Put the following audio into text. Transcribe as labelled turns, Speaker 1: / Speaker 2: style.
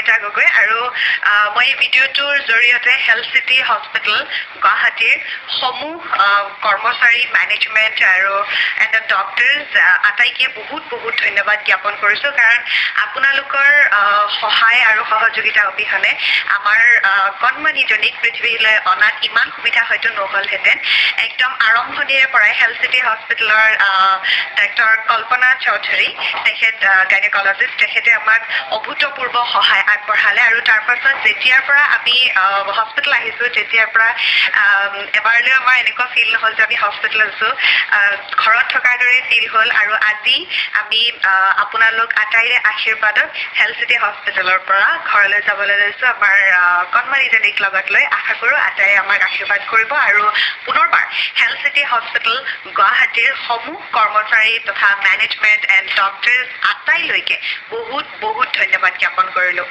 Speaker 1: অমৃতা গগৈ আৰু মই এই ভিডিঅ'টোৰ জৰিয়তে হেল্থ চিটি হস্পিটেল গুৱাহাটীৰ সমূহ কৰ্মচাৰী মেনেজমেণ্ট আৰু এণ্ড ডক্টৰ্ছ আটাইকে বহুত ধন্যবাদ জ্ঞাপন কৰিছোঁ কাৰণ আপোনালোকৰ সহায় আৰু সহযোগিতা অবিহনে আমাৰ কণমানিজনীক পৃথিৱীলৈ অনাত ইমান সুবিধা হয়তো নহ'লহেঁতেন একদম আৰম্ভণিৰে পৰাই হেল্থ চিটি হস্পিটেলৰ ডক্টৰ কল্পনা চৌধুৰী তেখেত গাইনকলজিষ্ট তেখেতে আমাক অভূতপূৰ্ব সহায় আগবঢ়ালে আৰু তাৰ পাছত যেতিয়াৰ পৰা আমি হস্পিটেল আহিছোঁ তেতিয়াৰ পৰা এবাৰলৈ আমাৰ এনেকুৱা ফিল নহ'ল যে আমি হস্পিটেল আছোঁ ঘৰত থকাৰ দৰে ফিল হ'ল আৰু আজি আমি আপোনালোক আটাইৰে আশীৰ্বাদত হেল্থ চিটি হস্পিটেলৰ পৰা ঘৰলৈ যাবলৈ লৈছোঁ আমাৰ কণমানিজনীক লগত লৈ আশা কৰোঁ আটাইয়ে আমাক আশীৰ্বাদ কৰিব আৰু পুনৰবাৰ হেল্থ চিটি হস্পিটেল গুৱাহাটীৰ সমূহ কৰ্মচাৰী তথা মেনেজমেণ্ট এণ্ড ডক্টৰ্ছ আটাইলৈকে বহুত ধন্যবাদ জ্ঞাপন কৰিলোঁ